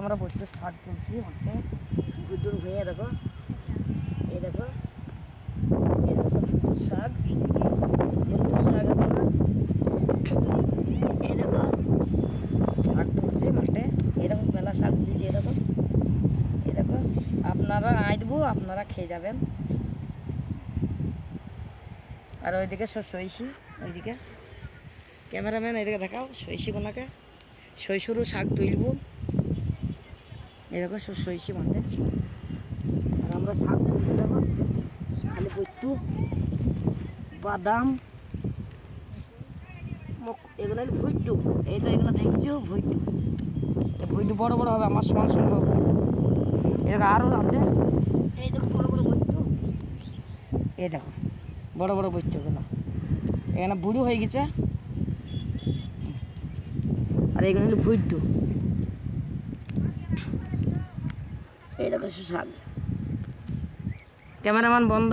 আমরা বসে শাক তুলছি মাঠে গুড্ডুর ভুঁইয়া দেখো এই দেখো সব ফুটুর শাক শাক এই দেখো শাক তুলছি মাঠে এরকম মেলা শাক তুলছি এই দেখো আপনারা আইডবো আপনারা খেয়ে যাবেন। আর ওইদিকে সব সইসি ওইদিকে ক্যামেরাম্যান এদিকে দেখাও সইসি কোনাকে সইসুরু শাক তুলবো এরকম সব সইসি মাঠে। আর আমরা শাক তুলছি দেখো খালি পৈতু বাদাম এগুলো হলো ভুইটু এই তো এগুলো দেখছো ভুইটু ভুইটু বড় বড় হবে আমার সমান সমান হবে এরকম আরও আছে এই দেখো বড় বড় ভুইটু এই দেখো বড় বড় বৈঠকগুলো এখানে বুড়ো হয়ে গেছে। আর এখানে হলো ভুইটু এই দেখো শাক। ক্যামেরাম্যান বন্ধ।